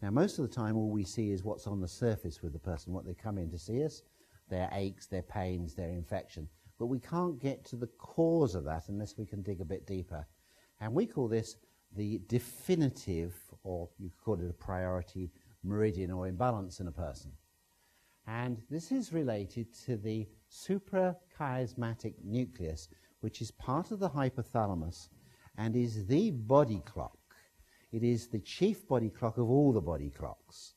Now, most of the time, all we see is what's on the surface with the person, what they come in to see us, their aches, their pains, their infection. But we can't get to the cause of that unless we can dig a bit deeper. And we call this the definitive, or you could call it a priority meridian or imbalance in a person. And this is related to the suprachiasmatic nucleus, which is part of the hypothalamus and is the body clock. It is the chief body clock of all the body clocks.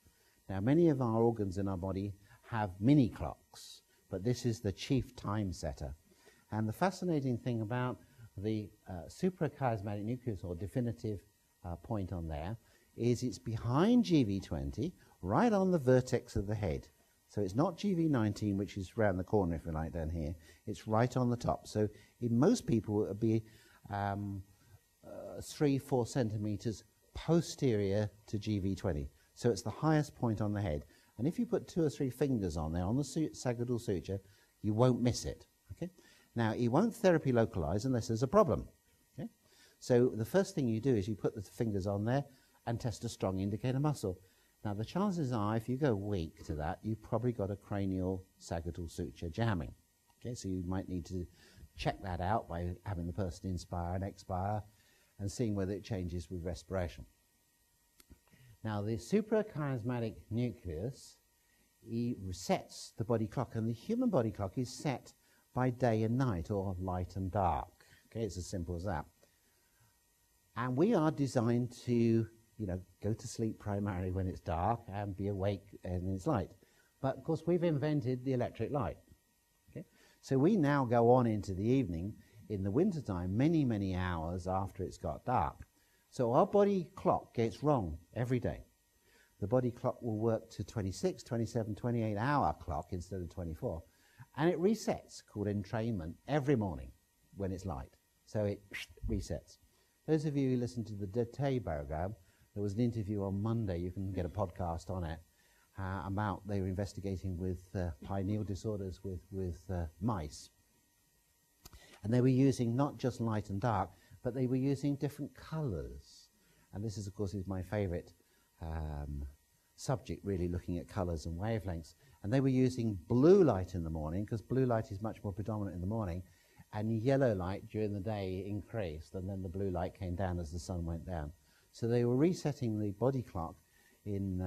Now, many of our organs in our body have mini clocks, but this is the chief time setter. And the fascinating thing about the suprachiasmatic nucleus, or definitive point on there, is it's behind GV20, right on the vertex of the head. So it's not GV19, which is round the corner, if you like, down here. It's right on the top. So in most people, it would be 3-4 centimeters posterior to GV20. So it's the highest point on the head. And if you put 2 or 3 fingers on there, on the sagittal suture, you won't miss it. Okay? Now, it won't therapy localize unless there's a problem. Okay? So the first thing you do is you put the fingers on there and test a strong indicator muscle. Now, the chances are, if you go weak to that, you've probably got a cranial sagittal suture jamming. Okay? So you might need to check that out by having the person inspire and expire and seeing whether it changes with respiration. Now, the suprachiasmatic nucleus, it resets the body clock, and the human body clock is set by day and night, or light and dark. Okay, it's as simple as that. And we are designed to, go to sleep primarily when it's dark and be awake when it's light. But of course, we've invented the electric light. Okay, so we now go on into the evening in the wintertime, many, many hours after it's got dark. So our body clock gets wrong every day. The body clock will work to 26, 27, 28-hour clock instead of 24. And it resets, called entrainment, every morning when it's light. So it resets. Those of you who listen to the Day program, there was an interview on Monday, you can get a podcast on it, about they were investigating with pineal disorders with mice. And they were using not just light and dark, but they were using different colors. And this is, of course, is my favorite subject, really, looking at colors and wavelengths. And they were using blue light in the morning, because blue light is much more predominant in the morning, and yellow light during the day increased, and then the blue light came down as the sun went down. So they were resetting the body clock in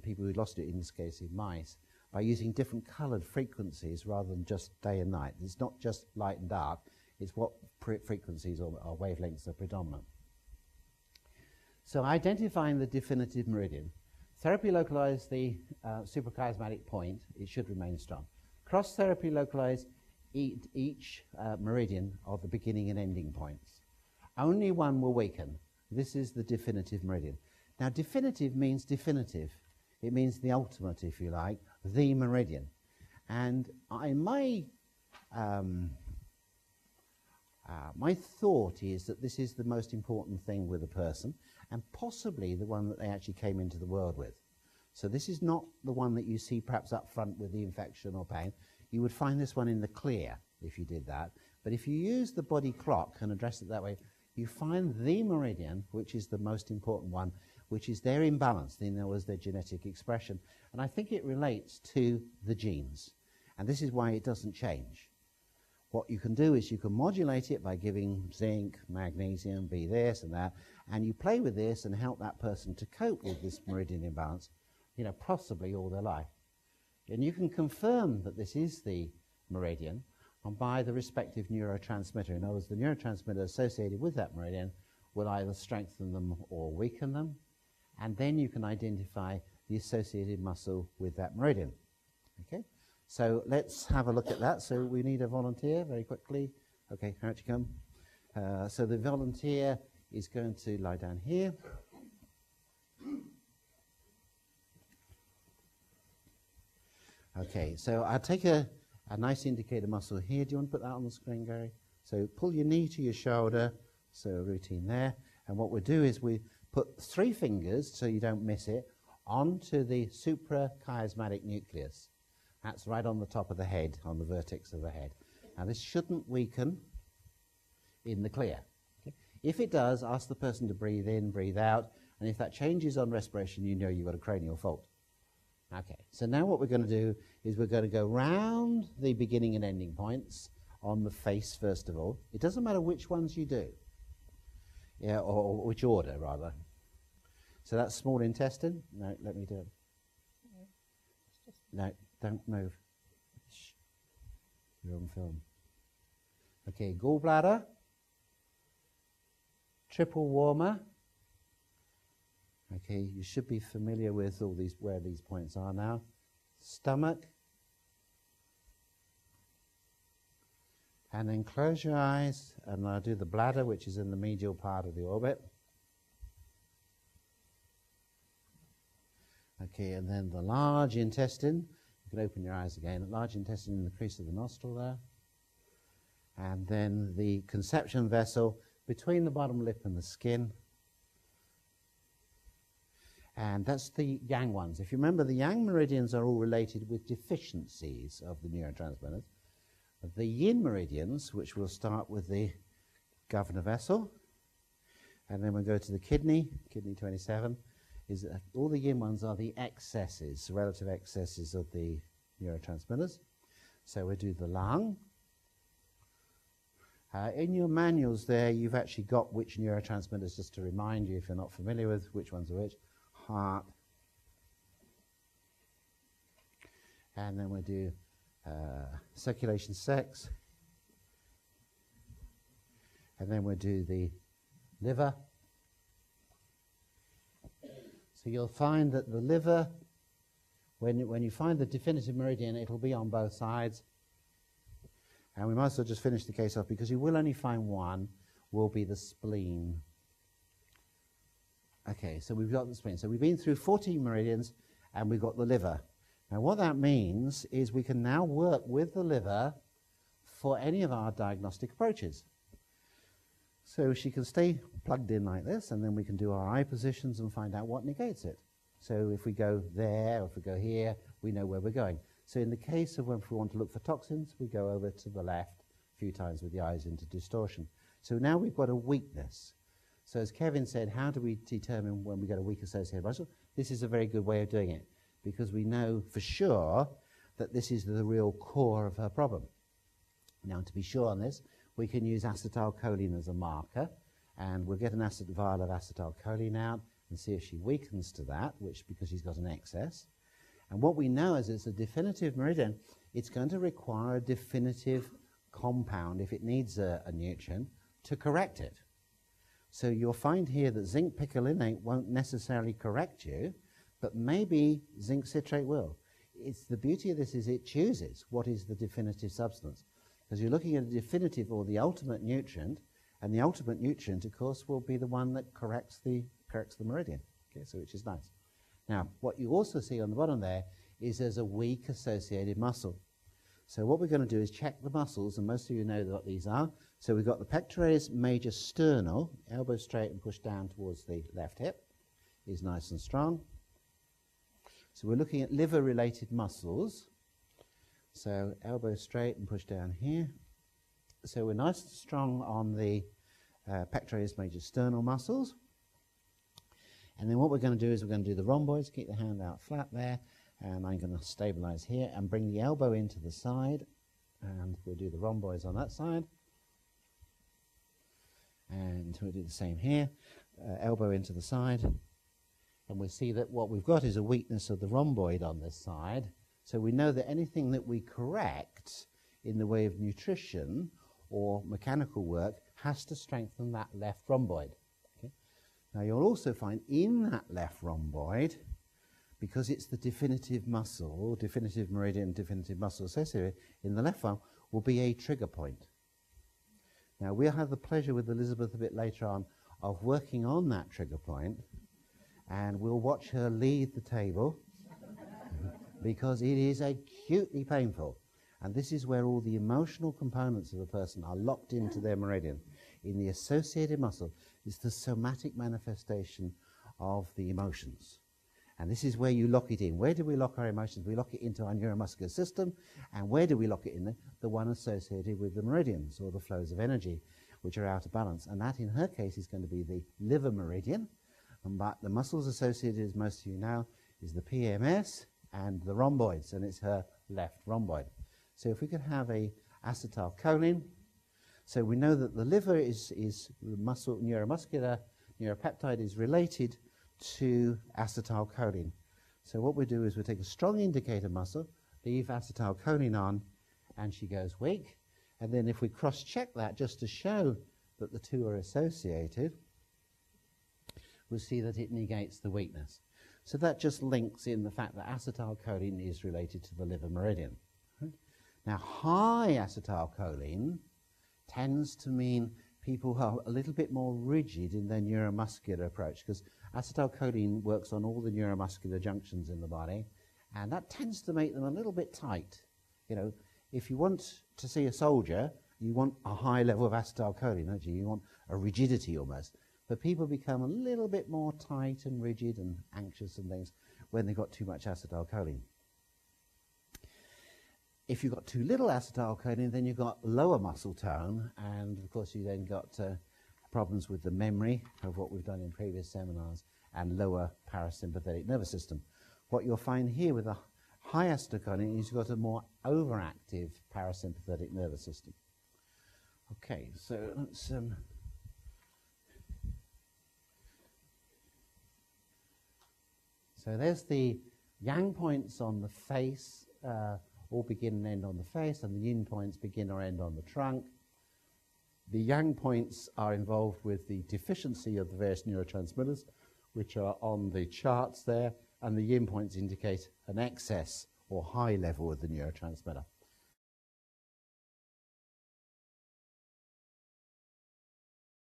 people who lost it, in this case in mice, by using different colored frequencies rather than just day and night. It's not just light and dark, it's what frequencies or wavelengths are predominant. So identifying the definitive meridian. Therapy localize the suprachiasmatic point, it should remain strong. Cross therapy localize each meridian of the beginning and ending points. Only one will weaken. This is the definitive meridian. Now, definitive means definitive. It means the ultimate, if you like, the meridian. And my thought is that this is the most important thing with a person, and possibly the one that they actually came into the world with. So this is not the one that you see perhaps up front with the infection or pain. You would find this one in the clear if you did that. But if you use the body clock and address it that way, you find the meridian, which is the most important one, which is their imbalance, in other words, their genetic expression. And I think it relates to the genes. And this is why it doesn't change. What you can do is you can modulate it by giving zinc, magnesium, be this and that, and you play with this and help that person to cope with this meridian imbalance, possibly all their life. And you can confirm that this is the meridian by the respective neurotransmitter. In other words, the neurotransmitter associated with that meridian will either strengthen them or weaken them, and then you can identify the associated muscle with that meridian. Okay? So let's have a look at that. So we need a volunteer very quickly. Okay, out you come. So the volunteer is going to lie down here. Okay, so I'll take a nice indicator muscle here. Do you want to put that on the screen, Gary? So pull your knee to your shoulder. So a routine there. And what we'll do is we put 3 fingers, so you don't miss it, onto the suprachiasmatic nucleus. That's right on the top of the head, on the vertex of the head. Now this shouldn't weaken in the clear. Okay? If it does, ask the person to breathe in, breathe out, And if that changes on respiration, you know you've got a cranial fault. Okay, so now what we're going to do is we're going to go round the beginning and ending points on the face first of all. It doesn't matter which ones you do, yeah, or which order rather. So that's small intestine. No, let me do it. No, don't move. Shh. You're on film. Okay, gallbladder, triple warmer. Okay, you should be familiar with all these, where these points are now. Stomach. And then close your eyes, and I'll do the bladder, which is in the medial part of the orbit. Okay, and then the large intestine. You can open your eyes again. The large intestine in the crease of the nostril there. And then the conception vessel between the bottom lip and the skin. And that's the yang ones. If you remember, the yang meridians are all related with deficiencies of the neurotransmitters. The yin meridians, which will start with the governor vessel, and then we'll go to the kidney 27, is all the yin ones are the excesses, relative excesses of the neurotransmitters. So we do the lung. In your manuals there, you've actually got which neurotransmitters, just to remind you if you're not familiar with which ones are which. Heart. And then we do circulation, sex, and then we'll do the liver. So you'll find that the liver, when you find the definitive meridian, it'll be on both sides. And we might as well just finish the case off, because you will only find one, will be the spleen. Okay, so we've got the spleen. So we've been through 14 meridians, and we've got the liver. Now what that means is we can now work with the liver for any of our diagnostic approaches. So she can stay plugged in like this, and then we can do our eye positions and find out what negates it. So if we go there, or if we go here, we know where we're going. So in the case of when we want to look for toxins, we go over to the left a few times with the eyes into distortion. So now we've got a weakness. So as Kevin said, how do we determine when we get a weak associated muscle? This is a very good way of doing it, because we know for sure that this is the real core of her problem. Now, to be sure on this, we can use acetylcholine as a marker, and we'll get an vial of acetylcholine out and see if she weakens to that, which because she's got an excess. And what we know is it's a definitive meridian. It's going to require a definitive compound, if it needs a nutrient, to correct it. So you'll find here that zinc picolinate won't necessarily correct you, but maybe zinc citrate will. It's the beauty of this is it chooses what is the definitive substance, because you're looking at a definitive or the ultimate nutrient, and the ultimate nutrient, of course, will be the one that corrects the meridian. Okay, so which is nice. Now, what you also see on the bottom there is there's a weak associated muscle. So what we're going to do is check the muscles, and most of you know what these are. So we've got the pectoralis major sternal, elbow straight and push down towards the left hip, is nice and strong. So we're looking at liver-related muscles. So elbow straight and push down here. So we're nice and strong on the pectoralis major sternal muscles. And then what we're going to do is we're going to do the rhomboids, keep the hand out flat there, and I'm going to stabilize here and bring the elbow into the side, and we'll do the rhomboids on that side. And we'll do the same here, elbow into the side. And we'll see that what we've got is a weakness of the rhomboid on this side. So we know that anything that we correct in the way of nutrition or mechanical work has to strengthen that left rhomboid. Okay? Now you'll also find in that left rhomboid, because it's the definitive muscle, definitive meridian, definitive muscle associated in the left arm, will be a trigger point. Now we'll have the pleasure with Elizabeth a bit later on of working on that trigger point, and we'll watch her leave the table because it is acutely painful. And this is where all the emotional components of a person are locked into their meridian. In the associated muscle is the somatic manifestation of the emotions. And this is where you lock it in. Where do we lock our emotions? We lock it into our neuromuscular system. And where do we lock it in? The one associated with the meridians, or the flows of energy, which are out of balance. And that, in her case, is going to be the liver meridian, But the muscles associated, as most of you know, is the PMS and the rhomboids, and it's her left rhomboid. So if we could have a acetylcholine, so we know that the liver is the muscle, neuromuscular neuropeptide is related to acetylcholine. So what we do is we take a strong indicator muscle, leave acetylcholine on, and she goes weak. And then if we cross-check that just to show that the two are associated, we'll see that it negates the weakness. So that just links in the fact that acetylcholine is related to the liver meridian. Right? Now, high acetylcholine tends to mean people are a little bit more rigid in their neuromuscular approach, because acetylcholine works on all the neuromuscular junctions in the body, and that tends to make them a little bit tight. You know, if you want to see a soldier, you want a high level of acetylcholine, don't you? You want a rigidity almost. But people become a little bit more tight and rigid and anxious and things when they've got too much acetylcholine. If you've got too little acetylcholine, then you've got lower muscle tone, and of course you then got problems with the memory of what we've done in previous seminars, and lower parasympathetic nervous system. What you'll find here with a high acetylcholine is you've got a more overactive parasympathetic nervous system. Okay, so let's so there's the yang points on the face, all begin and end on the face, and the yin points begin or end on the trunk. The yang points are involved with the deficiency of the various neurotransmitters, which are on the charts there, and the yin points indicate an excess or high level of the neurotransmitter.